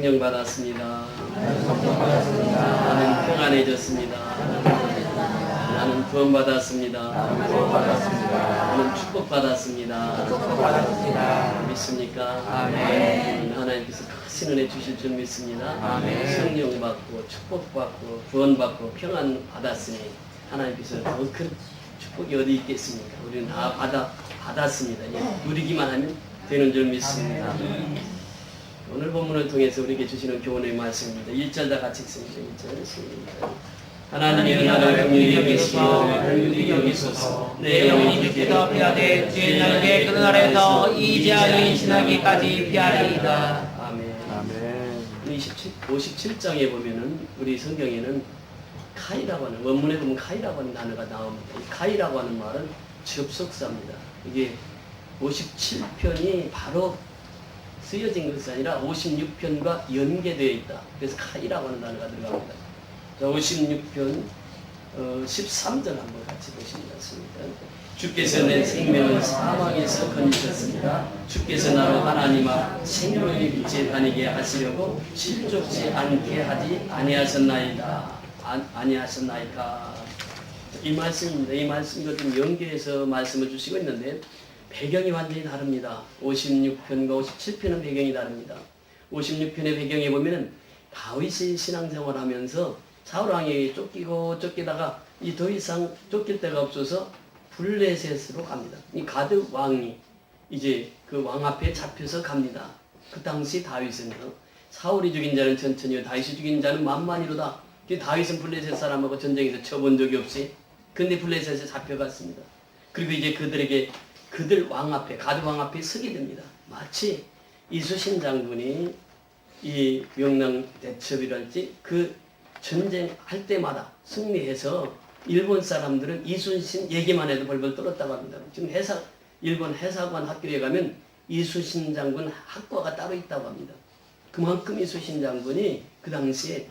성령 받았습니다. 나는 평안해졌습니다. 나는 구원 받았습니다. 나는 축복 받았습니다. 믿습니까? 아멘. 하나님께서 큰 은혜 주실 줄 믿습니다. 아멘. 성령 받고 축복 받고 구원 받고 평안 받았으니 하나님께서 더 큰 축복이 어디 있겠습니까? 우리는 다 받았습니다. 누리기만 하면 되는 줄 믿습니다. 오늘 본문을 통해서 우리에게 주시는 교훈의 말씀입니다. 1절 다 같이 읽습니다. 1절 시작. 하나님의 나를 긍휼히 여기시고 긍휼히 여기소서. 내 영혼이 주께서 피하되 주의 날개 그날에서 이제하여 지나기까지 피하리이다. 아멘. 아멘. 57장에 보면은 우리 성경에는 카이라고 하는, 원문에 보면 카이라고 하는 단어가 나옵니다. 이 카이라고 하는 말은 접속사입니다. 이게 57편이 바로 쓰여진 것이 아니라 56편과 연계되어 있다. 그래서 카이라고 하는 단어가 들어갑니다. 자, 56편 13절 한번 같이 보시면 좋습니다. 주께서 내 생명을 사망에서 건지셨습니다. 주께서 나로 하나님 앞 생명의 빛에 다니게 하시려고 실족지 않게 하지 아니하셨나이다. 아니하셨나이까. 이 말씀입니다. 이 말씀과 좀 연계해서 말씀을 주시고 있는데 배경이 완전히 다릅니다. 56편과 57편은 배경이 다릅니다. 56편의 배경에 보면은 다윗이 신앙생활을 하면서 사울왕에게 쫓기다가 이 더 이상 쫓길 데가 없어서 블레셋으로 갑니다. 이 가드 왕이 이제 그 왕 앞에 잡혀서 갑니다. 그 당시 다윗은요, 사울이 죽인 자는 천천히요, 다윗이 죽인 자는 만만이로다. 다윗은 블레셋 사람하고 전쟁에서 쳐본 적이 없이, 근데 블레셋에 잡혀갔습니다. 그리고 이제 그들 왕 앞에, 가드 왕 앞에 서게 됩니다. 마치 이수신 장군이 이 명랑 대첩이랄지 그 전쟁할 때마다 승리해서 일본 사람들은 이순신 얘기만 해도 벌벌 떨었다고 합니다. 지금 일본 해사관 학교에 가면 이수신 장군 학과가 따로 있다고 합니다. 그만큼 이수신 장군이 그 당시에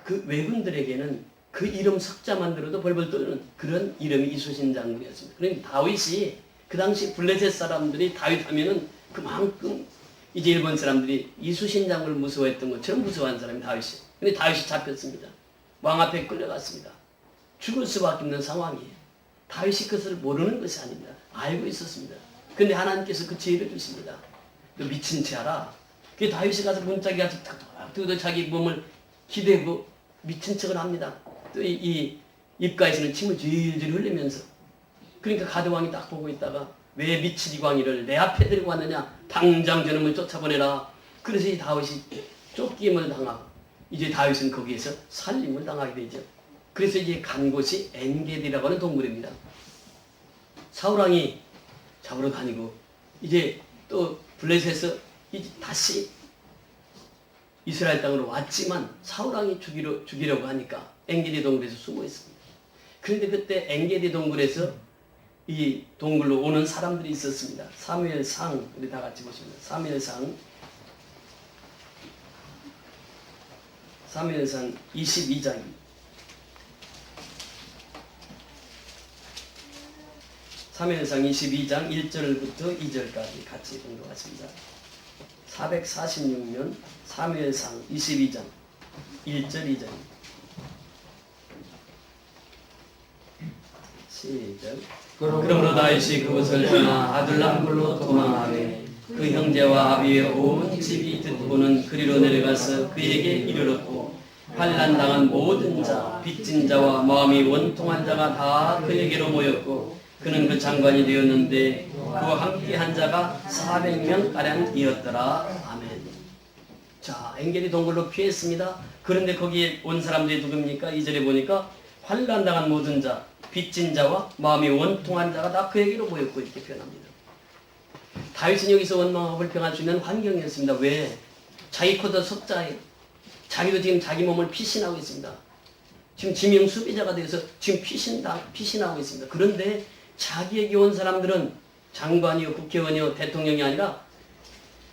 그 왜군들에게는 그 이름 석자만 들어도 벌벌 떠는 그런 이름이 이수신 장군이었습니다. 그러니까 다윗이 그 당시 블레셋 사람들이 다윗 하면은 그만큼 이제 일본 사람들이 이수신 장군을 무서워했던 것처럼 무서워한 사람이 다윗이. 근데 다윗이 잡혔습니다. 왕 앞에 끌려갔습니다. 죽을 수밖에 없는 상황이에요. 다윗이 그것을 모르는 것이 아닙니다. 알고 있었습니다. 근데 하나님께서 그 지혜를 주십니다. 너 미친 채 하라. 그 다윗이 가서 문짝이 가서 또 자기 몸을 기대고 미친 척을 합니다. 또 이 입가에서는 침을 질질 흘리면서. 그러니까 가드왕이 딱 보고 있다가 왜 미치지 광이를 내 앞에 들고 왔느냐, 당장 저놈을 쫓아보내라. 그래서 이 다윗이 쫓김을 당하고 이제 다윗은 거기에서 살림을 당하게 되죠. 그래서 이제 간 곳이 엔게디라고 하는 동굴입니다. 사울왕이 잡으러 다니고 이제 또 블레셋에서 다시 이스라엘 땅으로 왔지만 사울왕이 죽이려고 하니까 엔게디 동굴에서 숨어 있습니다. 그런데 그때 엔게디 동굴에서 이 동굴로 오는 사람들이 있었습니다. 사무엘상, 우리 다 같이 보시면 사무엘상 22장 사무엘상 22장 1절부터 2절까지 같이 공독하십니다. 446년 사무엘상 22장 1절 2절 시작. 그러므로 다윗이 그곳을 떠나 아둘람굴로 도망하매 그 형제와 아비의 온 집이 듣고는 그리로 내려가서 그에게 이르렀고 환난당한 모든 자, 빚진 자와 마음이 원통한 자가 다 그에게로 모였고 그는 그 장관이 되었는데 그와 함께 한 자가 400명가량이었더라. 아멘. 자, 엔게디 동굴로 피했습니다. 그런데 거기에 온 사람들이 누굽니까? 2절에 보니까 환난당한 모든 자, 빚진 자와 마음이 원통한 자가 다 그에게로 모였고 이렇게 표현합니다. 다윗은 여기서 원망하고 불평할 수 있는 환경이었습니다. 왜? 자기 코도 석자에 자기도 지금 자기 몸을 피신하고 있습니다. 지금 지명 수비자가 되어서 지금 피신하고 있습니다. 그런데 자기에게 온 사람들은 장관이요, 국회의원이요, 대통령이 아니라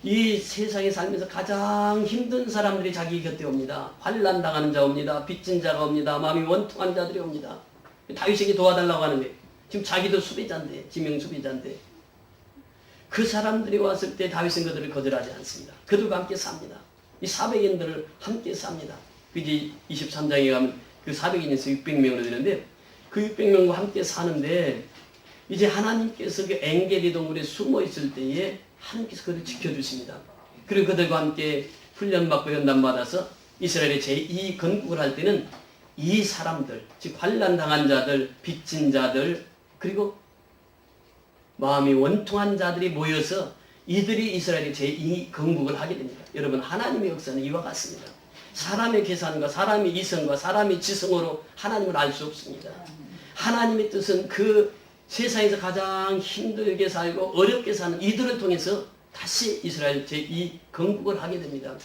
이 세상에 살면서 가장 힘든 사람들이 자기 곁에 옵니다. 환난 당하는 자 옵니다. 빚진 자가 옵니다. 마음이 원통한 자들이 옵니다. 다윗에게 도와달라고 하는데 지금 자기도 수비자인데, 지명 수비자인데 그 사람들이 왔을 때 다윗은 그들을 거절하지 않습니다. 그들과 함께 삽니다. 이 400인들을 함께 삽니다. 그게 23장에 가면 그 400인에서 600명으로 되는데 그 600명과 함께 사는데 이제 하나님께서 그 엥게디 동굴에 숨어 있을 때에 하나님께서 그를 지켜주십니다. 그리고 그들과 함께 훈련받고 연단받아서 이스라엘의 제2 건국을 할 때는 이 사람들, 즉 환난당한 자들, 빚진 자들, 그리고 마음이 원통한 자들이 모여서 이들이 이스라엘의 제2 건국을 하게 됩니다. 여러분, 하나님의 역사는 이와 같습니다. 사람의 계산과 사람의 이성과 사람의 지성으로 하나님을 알 수 없습니다. 하나님의 뜻은 그 세상에서 가장 힘들게 살고 어렵게 사는 이들을 통해서 다시 이스라엘 제2 건국을 하게 됩니다.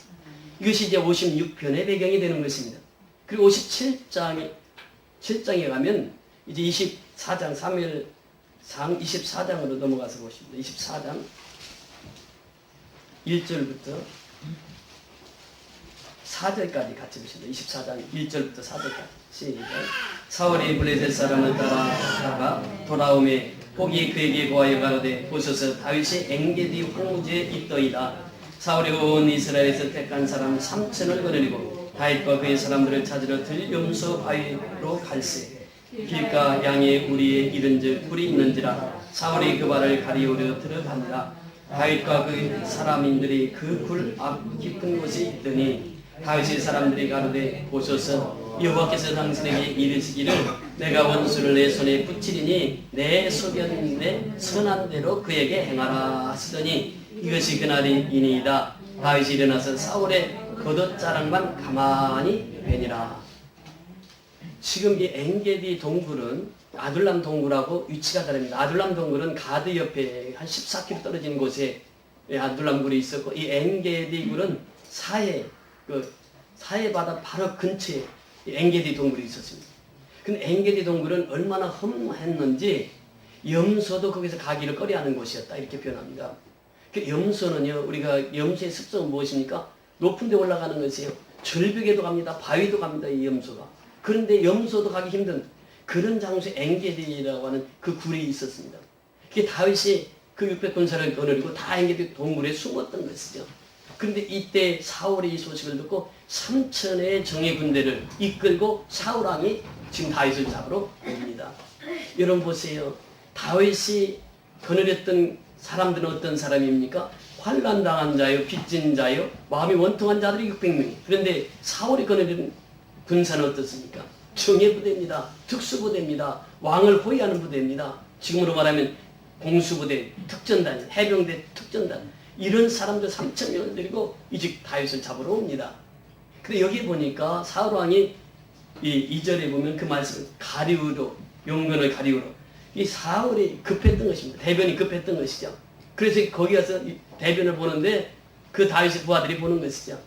이것이 이제 56편의 배경이 되는 것입니다. 그리고 7장에 가면 이제 24장, 사무엘상 24장으로 넘어가서 보십니다. 24장 1절부터 4절까지 같이 보십니다. 24장 1절부터 4절까지. 시작. 사울이 블레셋 사람을 따라다가 돌아오매 복이 그에게 고하여 가로되 보소서 다윗이 엥게디 황무지에 있더이다. 사울이 온 이스라엘에서 택한 사람 3천을 거느리고 다윗과 그의 사람들을 찾으러 들염소 바위로 갈새 길가 양의 우리에 이른즉 불이 있는지라. 사울이 그 발을 가리우려 들어가니라. 다윗과 그 사람인들이 그 굴 앞 깊은 곳에 있더니 다윗의 사람들이 가로되 보소서 여호와께서 당신에게 이르시기를 내가 원수를 내 손에 붙이리니 내 소견인데 선한 대로 그에게 행하라 하시더니 이것이 그날이니이다. 다윗이 일어나서 사울의 겉옷자락만 가만히 뵈니라. 지금 이 엥게디 동굴은 아둘람 동굴하고 위치가 다릅니다. 아둘람 동굴은 가드 옆에 한 14km 떨어진 곳에 아둘람 굴이 있었고 이 엥게디 굴은 사해 바다 바로 근처에 엥게디 동굴이 있었습니다. 근데 엥게디 동굴은 얼마나 험했는지 염소도 거기서 가기를 꺼려하는 곳이었다 이렇게 표현합니다. 그 염소는요, 우리가 염소의 습성은 무엇입니까? 높은 데 올라가는 것이에요. 절벽에도 갑니다. 바위도 갑니다. 이 염소가. 그런데 염소도 가기 힘든 그런 장소에 엥게디라고 하는 그 굴이 있었습니다. 그게 다윗이 그 600군사를 거느리고 다 엥게디 동굴에 숨었던 것이죠. 그런데 이때 사울이 이 소식을 듣고 3천의 정예 군대를 이끌고 사울왕이 지금 다윗을 잡으러 옵니다. 여러분 보세요. 다윗이 거느렸던 사람들은 어떤 사람입니까? 환난당한 자요, 빚진 자요, 마음이 원통한 자들이 600명이. 그런데 사울이 거느린 군사는 어떻습니까? 정예부대입니다. 특수부대입니다. 왕을 호위하는 부대입니다. 지금으로 말하면 공수부대, 특전단, 해병대, 특전단. 이런 사람들 3,000명을 데리고 이제 다윗을 잡으러 옵니다. 근데 여기 보니까 사울왕이 이 2절에 보면 그 말씀을 가리우로, 용건을 가리우로. 이 사울이 급했던 것입니다. 대변이 급했던 것이죠. 그래서 거기 가서 대변을 보는데 그 다윗의 부하들이 보는 것이죠.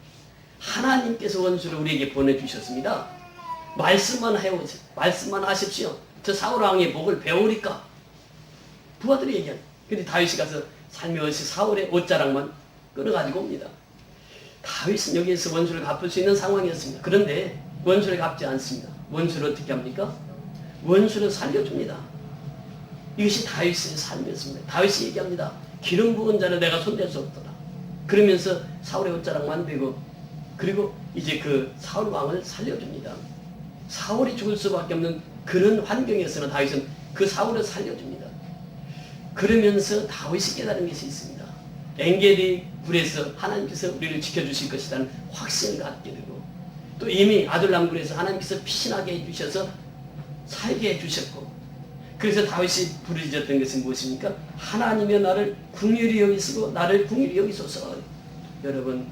하나님께서 원수를 우리에게 보내주셨습니다. 말씀만 해오세요. 말씀만 하십시오. 저 사울왕의 복을 배우리까. 부하들이 얘기하는. 근데 다윗이 가서 살며시 사울의 옷자락만 끌어가지고 옵니다. 다윗은 여기에서 원수를 갚을 수 있는 상황이었습니다. 그런데 원수를 갚지 않습니다. 원수를 어떻게 합니까? 원수를 살려줍니다. 이것이 다윗의 삶이었습니다. 다윗이 얘기합니다. 기름 부은 자를 내가 손댈 수 없더라. 그러면서 사울의 옷자락만 베고 그리고 이제 그 사울 왕을 살려줍니다. 사울이 죽을 수밖에 없는 그런 환경이었으나 다윗은 그 사울을 살려줍니다. 그러면서 다윗이 깨달은 것이 있습니다. 엥게디 굴에서 하나님께서 우리를 지켜주실 것이라는 확신을 갖게 되고 또 이미 아둘람 굴에서 하나님께서 피신하게 해주셔서 살게 해주셨고 그래서 다윗이 부르짖었던 것은 무엇입니까? 하나님여 나를 긍휼히 여기시고 나를 긍휼히 여기소서. 여러분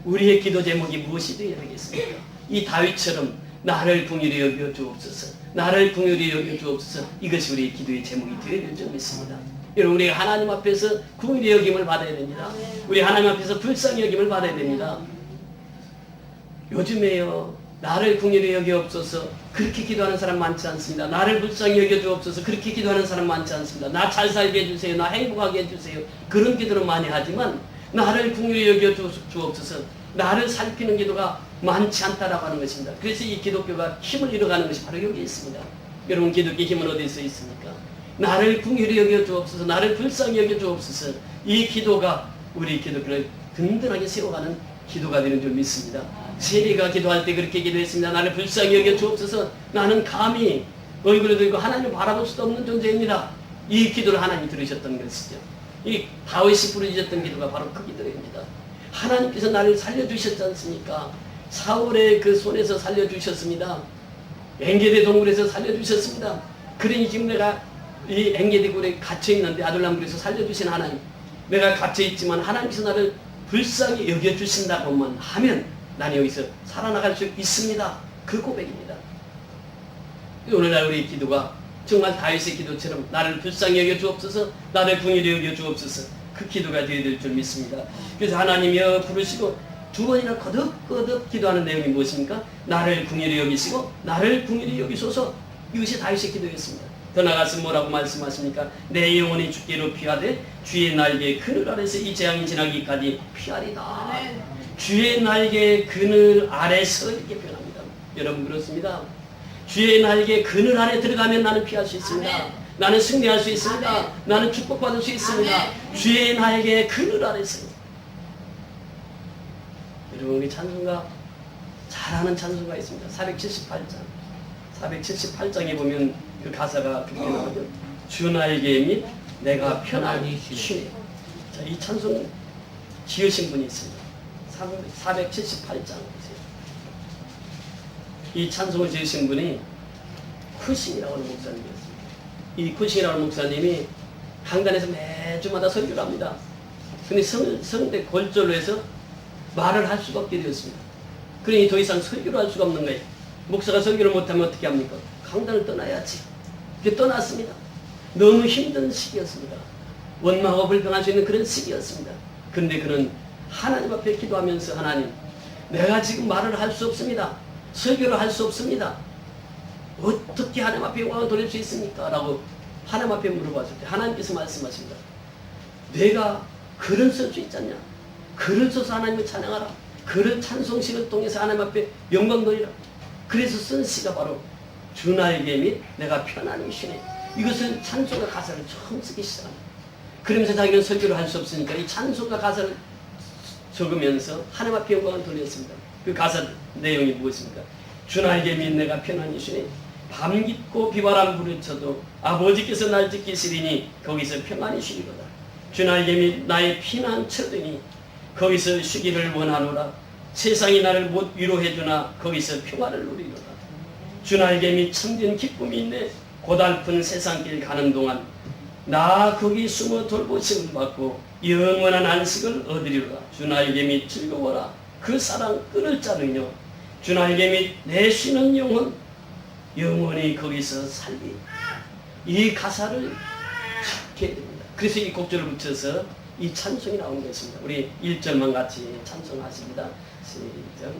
우리의 기도 제목이 무엇이 되어야 되겠습니까? 이 다윗처럼 나를 긍휼히 여겨 주옵소서. 나를 긍휼히 여겨 주옵소서. 이것이 우리의 기도의 제목이 되어야 될 줄 믿습니다. 여러분 우리가 하나님 앞에서 긍휼히 여김을 받아야 됩니다. 우리 하나님 앞에서 불쌍히 여김을 받아야 됩니다. 요즘에요 나를 긍휼히 여기옵소서 그렇게 기도하는 사람 많지 않습니다. 나를 불쌍히 여겨 주옵소서 그렇게 기도하는 사람 많지 않습니다. 나 잘 살게 해주세요. 나 행복하게 해주세요. 그런 기도를 많이 하지만 나를 긍휼히 여겨 주옵소서 나를 살피는 기도가 많지 않다라고 하는 것입니다. 그래서 이 기독교가 힘을 잃어가는 것이 바로 여기 있습니다. 여러분 기독교의 힘은 어디서 있습니까? 나를 긍휼히 여겨 주옵소서 나를 불쌍히 여겨 주옵소서 이 기도가 우리 기독교를 든든하게 세워가는 기도가 되는 줄 믿습니다. 세리가 기도할 때 그렇게 기도했습니다. 나를 불쌍히 여겨 주옵소서. 나는 감히 얼굴을 들고 하나님을 바라볼 수도 없는 존재입니다. 이 기도를 하나님이 들으셨던 것이죠. 이 다윗이 부르짖었던 기도가 바로 그 기도입니다. 하나님께서 나를 살려주셨지 않습니까? 사울의 그 손에서 살려주셨습니다. 엔게디 동굴에서 살려주셨습니다. 그러니 지금 내가 이 엔게디 굴에 갇혀있는데 아둘람굴에서 살려주신 하나님, 내가 갇혀있지만 하나님께서 나를 불쌍히 여겨주신다고만 하면 나는 여기서 살아나갈 수 있습니다. 그 고백입니다. 오늘날 우리의 기도가 정말 다윗의 기도처럼 나를 불쌍히 여겨 주옵소서, 나를 긍휼히 여겨 주옵소서, 그 기도가 되어야 될 줄 믿습니다. 그래서 하나님이여 부르시고 두 번이나 거듭거듭 기도하는 내용이 무엇입니까? 나를 긍휼히 여기시고 나를 긍휼히 여기소서. 이것이 다윗의 기도였습니다. 더 나아가서 뭐라고 말씀하십니까? 내 영혼이 주께로 피하되 주의 날개 그늘 아래서 이 재앙이 지나기까지 피하리다. 주의 날개 그늘 아래서 이렇게 표현합니다. 여러분 그렇습니다. 주의 날개 그늘 안에 들어가면 나는 피할 수 있습니다. 아멘. 나는 승리할 수 있습니다. 아멘. 나는 축복받을 수 있습니다. 아멘. 주의 날개 그늘 아래서. 여러분 우리 찬송가 잘하는 찬송가 있습니다. 478장에 보면 그 가사가 그렇게 나오죠. 주 날개 및 내가 편안히 쉬네. 자, 이 찬송 지으신 분이 있습니다. 478장 보세요. 이 찬송을 지으신 분이 쿠싱이라고 하는 목사님이었습니다. 이 쿠싱이라고 하는 목사님이 강단에서 매주마다 설교를 합니다. 근데 성대 골절로 해서 말을 할 수가 없게 되었습니다. 그러니 더 이상 설교를 할 수가 없는 거예요. 목사가 설교를 못하면 어떻게 합니까? 강단을 떠나야지. 이렇게 떠났습니다. 너무 힘든 시기였습니다. 원망하고 불평할 수 있는 그런 시기였습니다. 근데 그는 하나님 앞에 기도하면서 하나님, 내가 지금 말을 할 수 없습니다. 설교를 할 수 없습니다. 어떻게 하나님 앞에 영광을 돌릴 수 있습니까? 라고 하나님 앞에 물어봤을 때 하나님께서 말씀하십니다. 내가 글을 쓸 수 있잖냐? 글을 써서 하나님을 찬양하라. 글을 찬송시를 통해서 하나님 앞에 영광 돌리라. 그래서 쓴 시가 바로 주 날개 및 내가 편안히 쉬네. 이것을 찬송가 가사를 처음 쓰기 시작합니다. 그러면서 자기는 설교를 할 수 없으니까 이 찬송가 가사를 적으면서 하나님 앞에 영광을 돌렸습니다. 그 가사 내용이 무엇입니까? 주 날개 및 내가 편안히 쉬네. 밤 깊고 비바람 부르쳐도 아버지께서 날 지키시리니 거기서 평안히 쉬리로다. 주 날개 및 나의 피난처되니 거기서 쉬기를 원하노라. 세상이 나를 못 위로해주나 거기서 평화를 누리로다. 주 날개 및 참된 기쁨이 있네. 고달픈 세상길 가는 동안 나 거기 숨어 돌보심을 받고 영원한 안식을 얻으리로다. 주 날개 및 즐거워라. 그 사랑 끈을 자르며 주 날개 및 내 쉬는 영혼 영원히 거기서 살리. 이 가사를 찾게 됩니다. 그래서 이 곡절을 붙여서 이 찬송이 나온 것입니다. 우리 1절만 같이 찬송하십니다. 시작.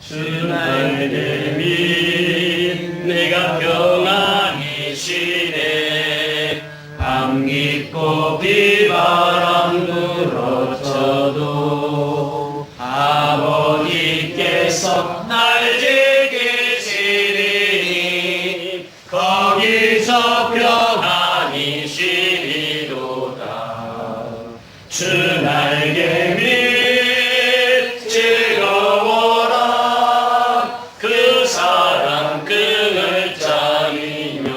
주 날개 및 내가 평안히 쉬네. 밤 깊고 비바람 불어쳐도 아버지께서 날 지키시리니 거기서 평안히 쉬리로다. 주 날개 및 즐거워라. 그 사랑 끈을 짜리며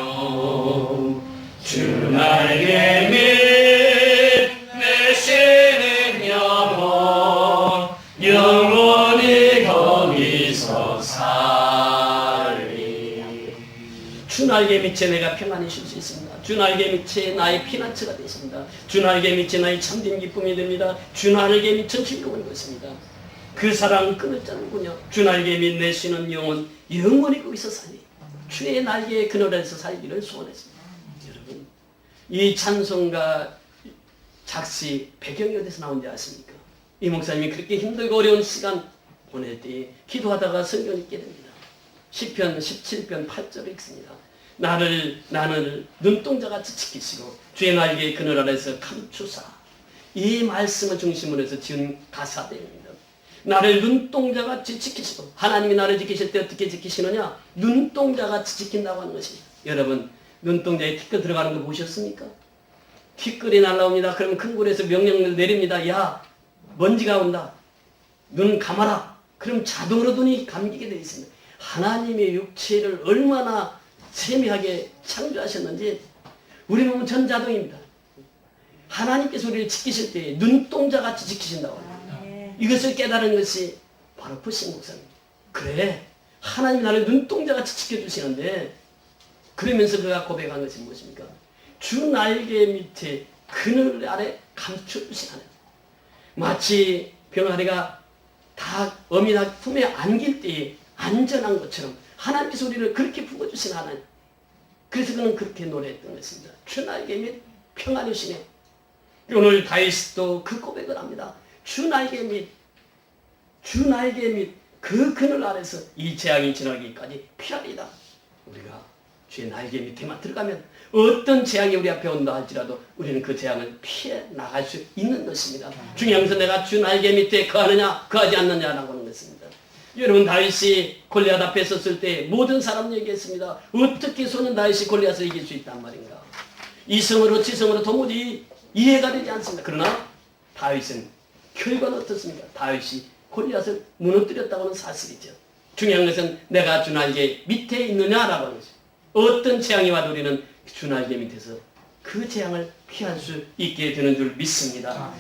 주 날개 및 내 쉬는 영혼 영원히 거기서 살리. 주 날개 밑에 내가 평안히 쉴 수 있습니다. 주 날개 밑에 나의 피난처가 되십니다. 주 날개 밑에 나의 참된 기쁨이 됩니다. 주 날개 밑은 즐거운 것입니다. 그 사랑 끈을 짜는군요. 주 날개 밑 내 쉬는 영혼 영원히 거기서 살리. 주의 날개의 그늘에서 살기를 소원했습니다. 여러분, 이 찬송가 작시 배경이 어디서 나온지 아십니까? 이 목사님이 그렇게 힘들고 어려운 시간 보낼 때 기도하다가 성경 읽게 됩니다. 시편 17편 8절에 읽습니다. 나는 눈동자같이 지키시고 주의 날개의 그늘 아래서 감추사. 이 말씀을 중심으로 해서 지은 가사들입니다. 나를 눈동자같이 지키시고, 하나님이 나를 지키실 때 어떻게 지키시느냐? 눈동자같이 지킨다고 하는 것입니다. 여러분, 눈동자에 티끌 들어가는 거 보셨습니까? 티끌이 날라옵니다. 그러면 큰 굴에서 명령을 내립니다. 야, 먼지가 온다. 눈 감아라. 그럼 자동으로 눈이 감기게 되어 있습니다. 하나님의 육체를 얼마나 세밀하게 창조하셨는지 우리 몸은 전자동입니다. 하나님께서 우리를 지키실 때 눈동자같이 지키신다고 합니다. 이것을 깨달은 것이 바로 부신 목사입니다. 그래, 하나님이 나를 눈동자같이 지켜주시는데, 그러면서 그가 고백한 것이 무엇입니까? 주 날개 밑에 그늘 아래 감춰주신 하나님. 마치 병아리가 다 어미나 품에 안길 때에 안전한 것처럼 하나님께서 우리를 그렇게 품어주신 하나님. 그래서 그는 그렇게 노래했던 것입니다. 주 날개 밑 평안이시네. 오늘 다윗도 그 고백을 합니다. 주 날개 밑 그 그늘 아래서 이 재앙이 지나기까지 피하리이다. 우리가 주의 날개 밑에만 들어가면 어떤 재앙이 우리 앞에 온다 할지라도 우리는 그 재앙을 피해 나갈 수 있는 것입니다. 중요한 것은 내가 주 날개 밑에 거하느냐 거하지 않느냐라고 하는 것입니다. 여러분, 다윗이 골리앗 앞에 섰을 때 모든 사람 얘기했습니다. 어떻게 손은 다윗이 골리앗을 이길 수 있단 말인가. 이성으로 지성으로 도무지 이해가 되지 않습니다. 그러나 다윗은 결과는 어떻습니까? 다윗이 골리앗을 무너뜨렸다고는 사실이죠. 중요한 것은 내가 주 날개 밑에 있느냐라고 하는 것입니다. 어떤 재앙이 와도 우리는 주 날개 밑에서 그 재앙을 피할 수 있게 되는 줄 믿습니다.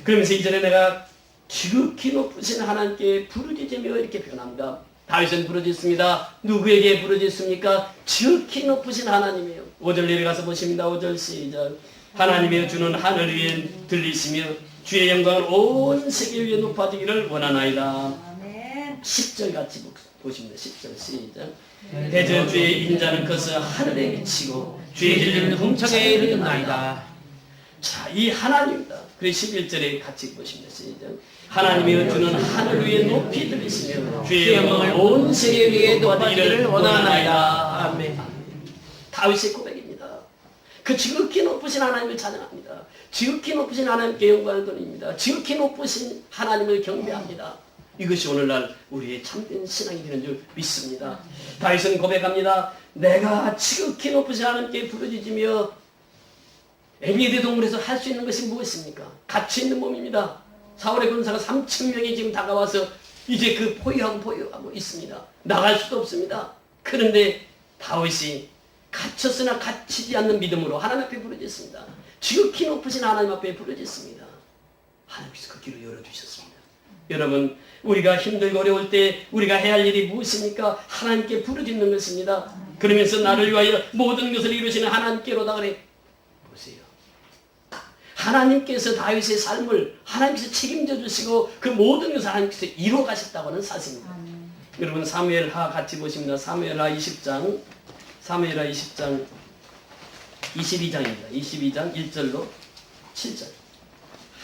그러면서 이전에 내가 지극히 높으신 하나님께 부르짖으며 이렇게 표현합니다. 다윗은 부르짖습니다. 누구에게 부르짖습니까? 지극히 높으신 하나님이에요. 5절 내려가서 보십니다. 5절 시작. 하나님의 주는 하늘 위에 들리시며 주의 영광은 온 세계 위에 높아지기를 원하나이다. 10절 같이 보십니다. 10절 시작. 대저 주의 인자는 커서 하늘에 미치고 주의 진리는 홍창에 이르나이다. 자, 이 하나님입니다. 그래서 11절에 같이 보십니다. 시작. 하나님의 주는 하늘 위에 높이 들리시며 주의 영광을 온 세계 위에 높아지기를 원하나이다. 아멘. 다윗의 고백입니다. 그 지극히 높으신 하나님을 찬양합니다. 지극히 높으신 하나님께 영광을 돌립니다. 지극히 높으신 하나님을 경배합니다. 이것이 오늘날 우리의 참된 신앙이 되는 줄 믿습니다. 다윗은 고백합니다. 내가 지극히 높으신 하나님께 부르짖으며 에베드 동굴에서 할 수 있는 것이 무엇입니까? 갇혀 있는 몸입니다. 사울의 군사가 3,000명이 지금 다가와서 이제 그 포위하고 있습니다. 나갈 수도 없습니다. 그런데 다윗이 갇혔으나 갇히지 않는 믿음으로 하나님 앞에 부르짖습니다. 지극히 높으신 하나님 앞에 부르짖습니다. 하나님께서 그 길을 열어주셨습니다. 여러분, 우리가 힘들고 어려울 때 우리가 해야 할 일이 무엇입니까? 하나님께 부르짖는 것입니다. 그러면서 나를 위하여 모든 것을 이루시는 하나님께로다 그래. 보세요. 하나님께서 다윗의 삶을 하나님께서 책임져 주시고 그 모든 것을 하나님께서 이루어 가셨다고 하는 사실입니다. 여러분, 사무엘하 같이 보십니다. 사무엘하 20장 22장입니다. 22장 1절로 7절.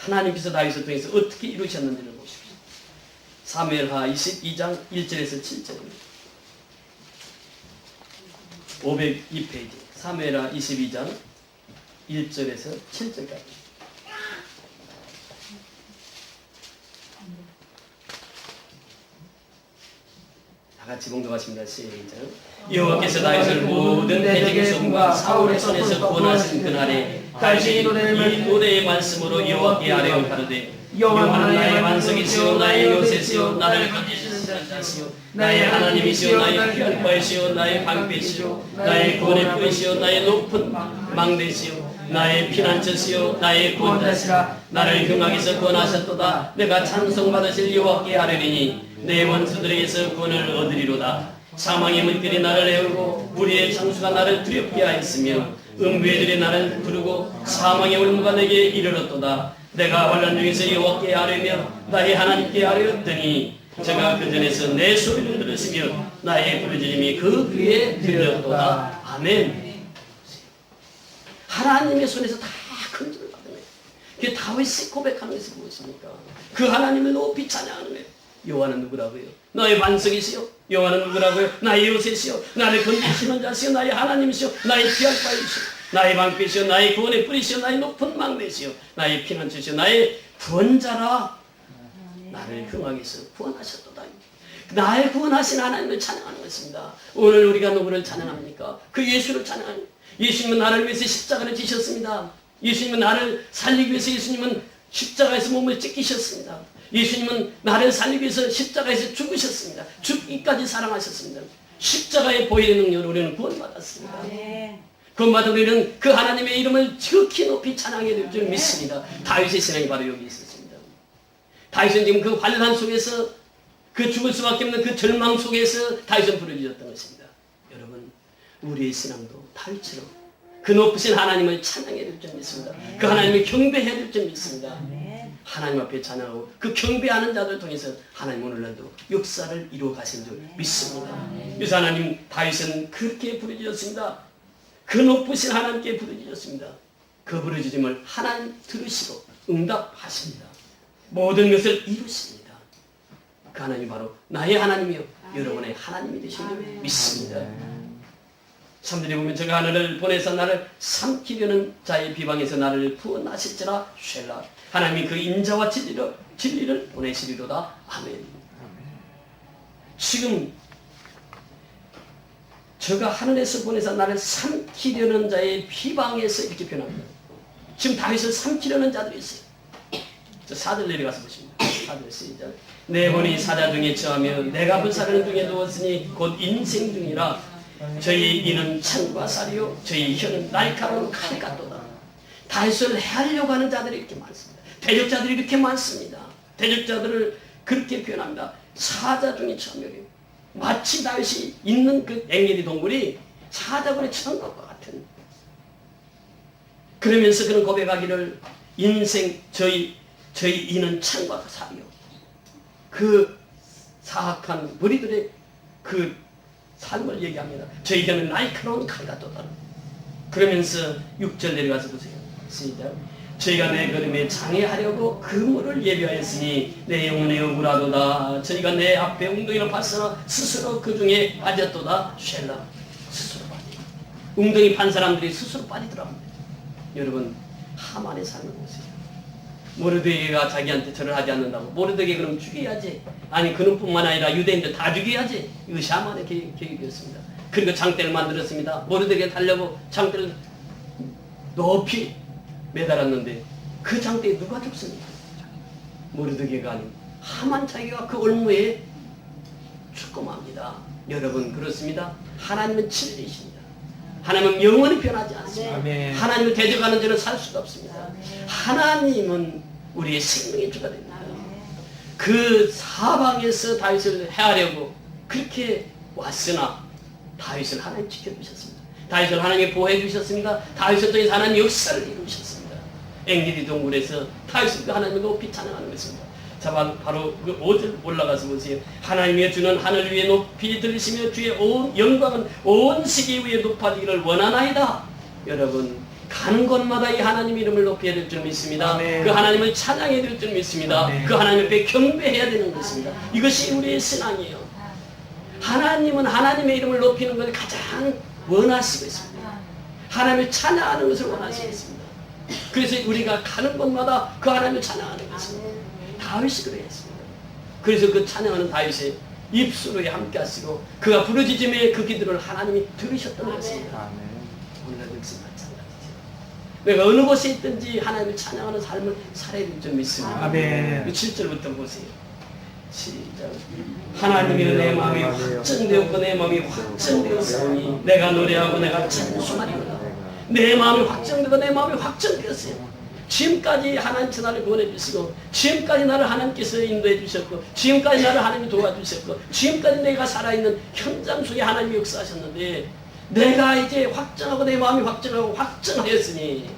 하나님께서 다윗을 통해서 어떻게 이루셨는지를 보십시오. 사무엘하 22장 1절에서 7절입니다. 502페이지. 사무엘하 22장 1절에서 7절까지. 같이 봉독하십니다. 시작. 여호와께서 다윗을 모든 대적의 손과 사울의 손에서 구원하신 그날에 다윗이 이 노래의 말씀으로 여호와께 아뢰어 가로되 여호와는 나의 반석이시오 나의 요새시오 나를 건지시는 자시오 나의 하나님이시오 나의 귀한 바이시오 나의 방패시오 나의 구원의 뿌리시오 나의 높은 망대시오 나의 피난처시오 나의 구원자시라 나를 흉악에서 구원하셨도다 내가 찬송받으실 여호와께 아뢰리니 내 원수들에게서 구원을 얻으리로다. 사망의 물결이 나를 애우고 불의의 창수가 나를 두렵게 하였으며 음부의 나를 부르고 사망의 울무가 내게 이르렀도다. 내가 환난 중에서 여호와께 아뢰며 나의 하나님께 아뢰었더니 제가 그 전에서 내 소리를 들으시며 나의 부르짖음이 그 귀에 들렸도다. 아멘. 하나님의 손에서 다 건져를 받은 거예요. 그게 다윗이 고백하는 것이 무엇입니까? 그 하나님을 높이 찬양하는 거예요. 여호와는 누구라고요? 너의 반석이시요. 여호와는 누구라고요? 나의 요새시요. 나를 건지시는 자시요. 나의 하나님이시요. 나의 피할 바이시요. 나의 방패시요. 나의 구원의 뿌리시요. 나의 높은 망대시요. 나의 피난처시요. 나의 구원자라. 나를 흉악에서 구원하셨도다. 나를 구원하신 하나님을 찬양하는 것입니다. 오늘 우리가 누구를 찬양합니까? 그 예수를 찬양합니다. 예수님은 나를 위해서 십자가를 지셨습니다. 예수님은 나를 살리기 위해서 예수님은 십자가에서 몸을 찢기셨습니다. 예수님은 나를 살리기 위해서 십자가에서 죽으셨습니다. 죽기까지 사랑하셨습니다. 십자가의 보혈의 능력으로 우리는 구원받았습니다. 구원받은 우리는 그 하나님의 이름을 지극히 높이 찬양해야 될 줄 믿습니다. 다윗의 신앙이 바로 여기 있었습니다. 다윗은 지금 그 환란 속에서 그 죽을 수밖에 없는 그 절망 속에서 다윗은 부르짖었던 것입니다. 여러분, 우리의 신앙도 다윗처럼 그 높으신 하나님을 찬양해야 될 줄 믿습니다. 그 하나님을 경배해야 될 줄 믿습니다. 하나님 앞에 찬양하고 그 경배하는 자들을 통해서 하나님 오늘날도 역사를 이루어 가신 줄 믿습니다. 그래서 하나님 다윗은 그렇게 부르짖었습니다. 그 높으신 하나님께 부르짖었습니다. 그 부르짖음을 하나님 들으시고 응답하십니다. 모든 것을 이루십니다. 그 하나님이 바로 나의 하나님이요 여러분의 하나님이 되신 줄 믿습니다. 사람들이 보면 저가 하늘을 보내서 나를 삼키려는 자의 비방에서 나를 구원하실지라 쉘라. 하나님이 그 인자와 진리를 보내시리로다. 아멘. 지금 저가 하늘에서 보내서 나를 삼키려는 자의 비방에서 이렇게 변합니다. 지금 다윗을 삼키려는 자들이 있어요. 저 4절 내려가서 보십니다. 4절 시작. 내 본이 사자 중에 처하며 내가 불사르는 중에 누웠으니 곧 인생 중이라. 저희 이는 창과 살이요 저희 혀는 날카로운 칼 같도다. 다윗을 해하려고 하는 자들이 이렇게 많습니다. 대적자들이 이렇게 많습니다. 대적자들을 그렇게 표현합니다. 사자 중에 처하며 마치 다윗이 있는 그 앵겔이 동굴이 사자굴에 처한 것과 같은. 그러면서 그는 고백하기를 인생 저희 이는 창과 살이요. 그 사악한 무리들의 그 삶을 얘기합니다. 저희 혀는 날카로운 칼 같도다. 그러면서 6절 내려가서 보세요. 시작. 저희가 내 걸음에 장애하려고 그물을 예비하였으니 내 영혼의 억울하도다. 저희가 내 앞에 웅덩이를 봤으나 스스로 그 중에 빠졌도다. 쉘라. 스스로 빠져. 웅덩이 판 사람들이 스스로 빠지더랍니다. 여러분, 하만의 삶을 보세요. 모르드게가 자기한테 절을 하지 않는다고. 모르드게 그럼 죽여야지. 아니 그놈뿐만 아니라 유대인들 다 죽여야지. 이것이 하만의 계획이었습니다. 그리고 장대를 만들었습니다. 모르드게 달려고 장대를 높이 매달았는데 그 장대에 누가 죽습니까? 모르드게가 아닌 하만 자기가 그 올무에 죽고맙니다. 여러분 그렇습니다. 하나님은 진리이십니다. 하나님은 영원히 변하지 않습니다. 아멘. 하나님을 대적하는 자는 살 수가 없습니다. 아멘. 하나님은 우리의 생명의 주가 됩니다. 아멘. 그 사방에서 다윗을 해하려고 그렇게 왔으나 다윗을 하나님 지켜주셨습니다. 다윗을 하나님이 보호해 주셨습니다. 다윗을 통해서 하나님 역사를 이루셨습니다. 앵기리 동굴에서 다윗을 그 하나님을 높이 찬양하는 것입니다. 자, 바로 그 5절 올라가서 보세요. 하나님의 주는 하늘 위에 높이 들으시며 주의 온 영광은 온 세계 위에 높아지기를 원하나이다. 여러분 가는 곳마다 이 하나님 이름을 높여야 될 줄 믿습니다. 아멘. 그 하나님을 찬양해야 될 줄 믿습니다. 아멘. 그 하나님 앞에 경배해야 되는 것입니다. 이것이 우리의 신앙이에요. 하나님은 하나님의 이름을 높이는 것을 가장 원하시고 있습니다. 하나님을 찬양하는 것을 원하시고 있습니다. 그래서 우리가 가는 곳마다 그 하나님을 찬양하는 것입니다. 다윗이 그랬습니다. 그래서 그 찬양하는 다윗의 입술에 함께 하시고 그가 부르짖음의 그 기도를 하나님이 들으셨던 것입니다. 오늘날 역시 마찬가지죠. 내가 어느 곳에 있든지 하나님을 찬양하는 삶을 살아야 될 줄 믿습니다. 아멘. 7절부터 보세요. 시작. 하나님이 내 마음이 확정되었고 내 마음이 확정되었으니 내가 노래하고 내가 찬송하리로다. 내 마음이 확정되고 내 마음이 확정되었어요. 지금까지 하나님께서 나를 구원해 주시고 지금까지 나를 하나님께서 인도해 주셨고 지금까지 나를 하나님이 도와주셨고 지금까지 내가 살아있는 현장 속에 하나님이 역사하셨는데 내가 이제 확정하고 내 마음이 확정하고 확정하였으니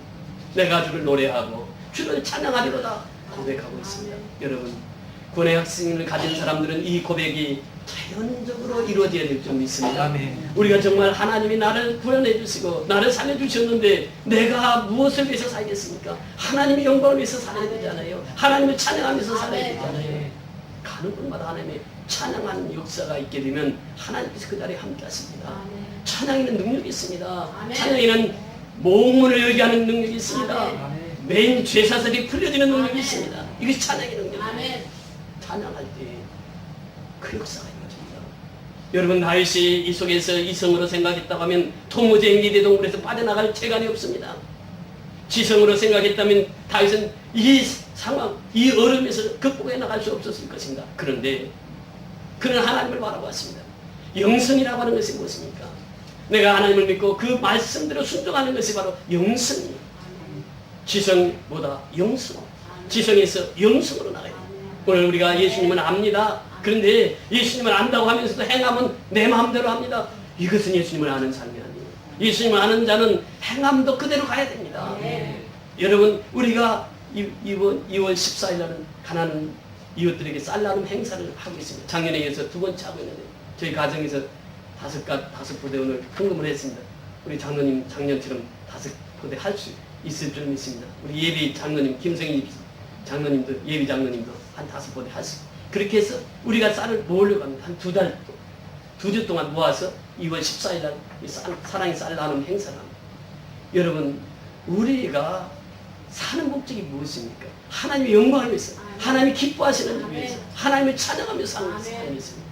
내가 주를 노래하고 주를 찬양하리로다 고백하고 있습니다. 여러분 구원의 확신을 가진 사람들은 이 고백이 자연적으로 이루어져야 될 줄 믿습니다. 아멘. 우리가 정말 하나님이 나를 구원해 주시고 나를 살려주셨는데 내가 무엇을 위해서 살겠습니까? 하나님의 영광을 위해서 살아야 되잖아요. 하나님을 찬양하면서 살아야 되잖아요. 가는 곳마다 하나님의 찬양하는 역사가 있게 되면 하나님께서 그 자리에 함께 하십니다. 아멘. 찬양에는 능력이 있습니다. 아멘. 찬양에는 모문을 열게 하는 능력이 있습니다. 맨 죄사슬이 풀려지는 능력이 있습니다. 이것이 찬양의 능력입니다. 찬양할 때 그 역사가 이루어집니다. 여러분 다윗이 이 속에서 이성으로 생각했다고 하면 도무지 앵기리 동굴에서 빠져나갈 재간이 없습니다. 지성으로 생각했다면 다윗은 이 상황, 이 얼음에서 극복해 나갈 수 없었을 것인가. 그런데 그는 하나님을 바라보았습니다. 영성이라고 하는 것이 무엇입니까? 내가 하나님을 믿고 그 말씀대로 순종하는 것이 바로 영성이에요. 지성보다 영성. 지성에서 영성으로 나가야 돼요. 오늘 우리가 예수님을 압니다. 그런데 예수님을 안다고 하면서도 행함은 내 마음대로 합니다. 이것은 예수님을 아는 삶이 아니에요. 예수님을 아는 자는 행함도 그대로 가야 됩니다. 여러분, 우리가 이번 2월 14일 날은 가난한 이웃들에게 쌀 나눔 행사를 하고 있습니다. 작년에 이어서 두 번째 하고 있는데 저희 가정에서 다섯 부대 오늘 헌금을 했습니다. 우리 장로님 작년처럼 5부대 할 수 있을 줄 믿습니다. 우리 예비 장로님 김성희 장로님도 예비 장로님도 한 5부대 할 수. 그렇게 해서 우리가 쌀을 모으려고 합니다. 한 2주 동안 모아서 2월 14일 날 사랑의 쌀 나눔 행사를 합니다. 여러분, 우리가 사는 목적이 무엇입니까? 하나님의 영광을 위해서, 하나님이 기뻐하시는 일 위해서, 하나님을 찬양하며 사는 삶이었습니까?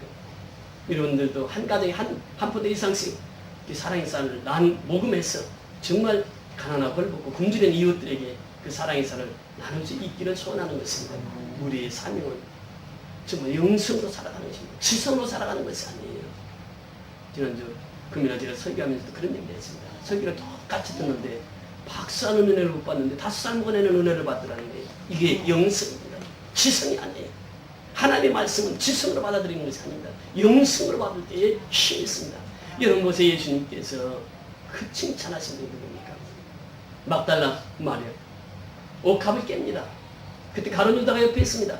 여러분들도 한 가정에 한 포대 이상씩 사랑의 쌀을 모금해서 정말 가난하고 헐벗고 굶주린 이웃들에게 그 사랑의 쌀을 나눌 수 있기를 소원하는 것입니다. 우리의 사명은 정말 영성으로 살아가는 것입니다. 지성으로 살아가는 것이 아니에요. 지난주 금요일에 제가 설교하면서도 그런 얘기를 했습니다. 설교를 똑같이 듣는데 박사는 은혜를 못 받는데 5살 먹은 애는 은혜를 받더라는 게 이게 영성입니다. 지성이 아니에요. 하나님의 말씀은 지성으로 받아들이는 것이 아닙니다. 영성으로 받을 때에 힘이 있습니다. 이런 곳에 예수님께서 그 칭찬하신 분이 누굽니까? 막달라 마리아 옥합을 깹니다. 그때 가룟 유다가 옆에 있습니다.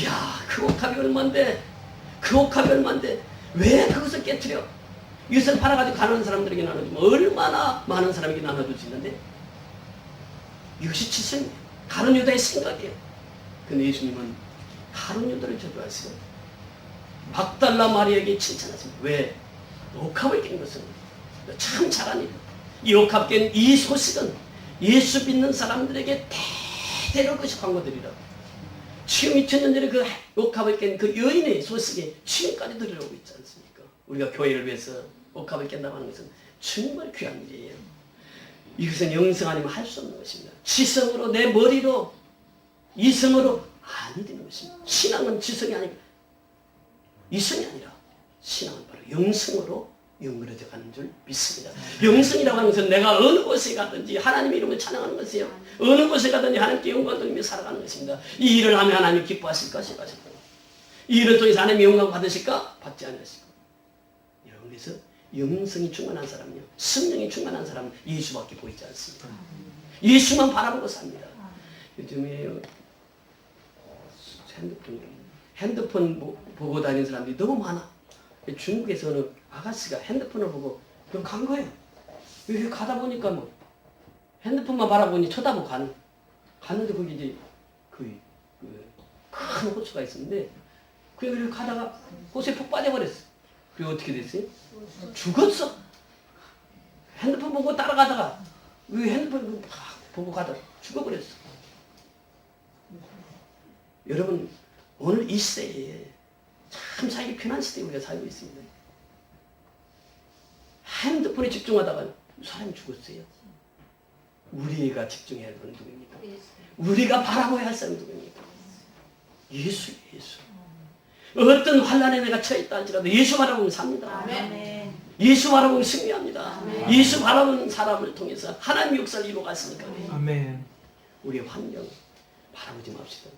이야, 그 옥합이 얼만데, 왜 그것을 깨트려? 이것을 팔아가지고 가난한 사람들에게 나눠주면 얼마나 많은 사람에게 나눠줄 수 있는데, 이것이 지성이에요. 가룟 유다의 생각이에요. 근데 예수님은 가룟 유다를 저주하시고 막달라 마리아에게 칭찬하십니다. 왜? 옥합을 깬 것은 참 잘한 일. 이 옥합 깬 이 소식은 예수 믿는 사람들에게 대대로 것이 광고되리라. 지금 2000년 전에 그 옥합을 깬 그 여인의 소식이 지금까지 들어오고 있지 않습니까? 우리가 교회를 위해서 옥합을 깬다고 하는 것은 정말 귀한 일이에요. 이것은 영성 아니면 할 수 없는 것입니다. 지성으로, 내 머리로, 이성으로 아니 되는 것입니다. 신앙은 지성이 아니고 이성이 아니라 신앙은 바로 영성으로 연결되어 가는 줄 믿습니다. 영성이라고 하는 것은 내가 어느 곳에 가든지 하나님의 이름을 찬양하는 것이에요. 어느 곳에 가든지 하나님께 영광을 돌리며 살아가는 것입니다. 이 일을 하면 하나님 기뻐하실까? 싫어하실까? 이 일을 통해서 하나님의 영광 받으실까? 받지 않으실까? 여러분, 그래서 영성이 충만한 사람은요, 성령이 충만한 사람은 예수밖에 보이지 않습니다. 예수만 바라보고 삽니다. 요즘에 핸드폰 보고 다니는 사람들이 너무 많아. 중국에서는 아가씨가 핸드폰을 보고 그럼 간 거예요. 여기 가다 보니까 뭐 핸드폰만 바라보니 쳐다보고 갔는데 거기 이제 큰 호수가 있었는데 그래 가다가 호수에 푹 빠져버렸어. 그게 어떻게 됐어요? 죽었어. 핸드폰 보고 따라가다가 핸드폰 보고 가다가 죽어버렸어. 여러분, 오늘 이 시대에 참 살기 편한 시대에 우리가 살고 있습니다. 핸드폰에 집중하다가 사람이 죽었어요. 우리가 집중해야 할 분은 누구입니까? 우리가 바라봐야 할 사람은 누구입니까? 예수. 어떤 환난에 내가 처했다 할지라도 예수 바라보면 삽니다. 아멘. 예수 바라보면 승리합니다. 아멘. 예수 바라보는 사람을 통해서 하나님의 역사를 이루어갔으니까. 아멘. 우리의 환경 바라보지 맙시다.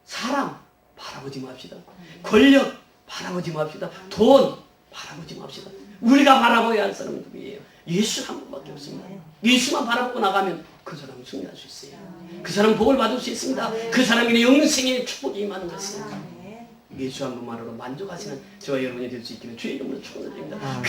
사람 바라보지 맙시다. 권력 바라보지 맙시다. 돈 바라보지 맙시다. 우리가 바라봐야 할 사람은 누구예요? 예수 한 분밖에 없습니다. 예수만 바라보고 나가면 그 사람은 승리할 수 있어요. 그 사람은 복을 받을 수 있습니다. 그 사람에게 영생의 축복이 임하는 것입니다. 예수 한 분만으로 만족하시는 저와 여러분이 될 수 있기를 주의 이름으로 축원드립니다.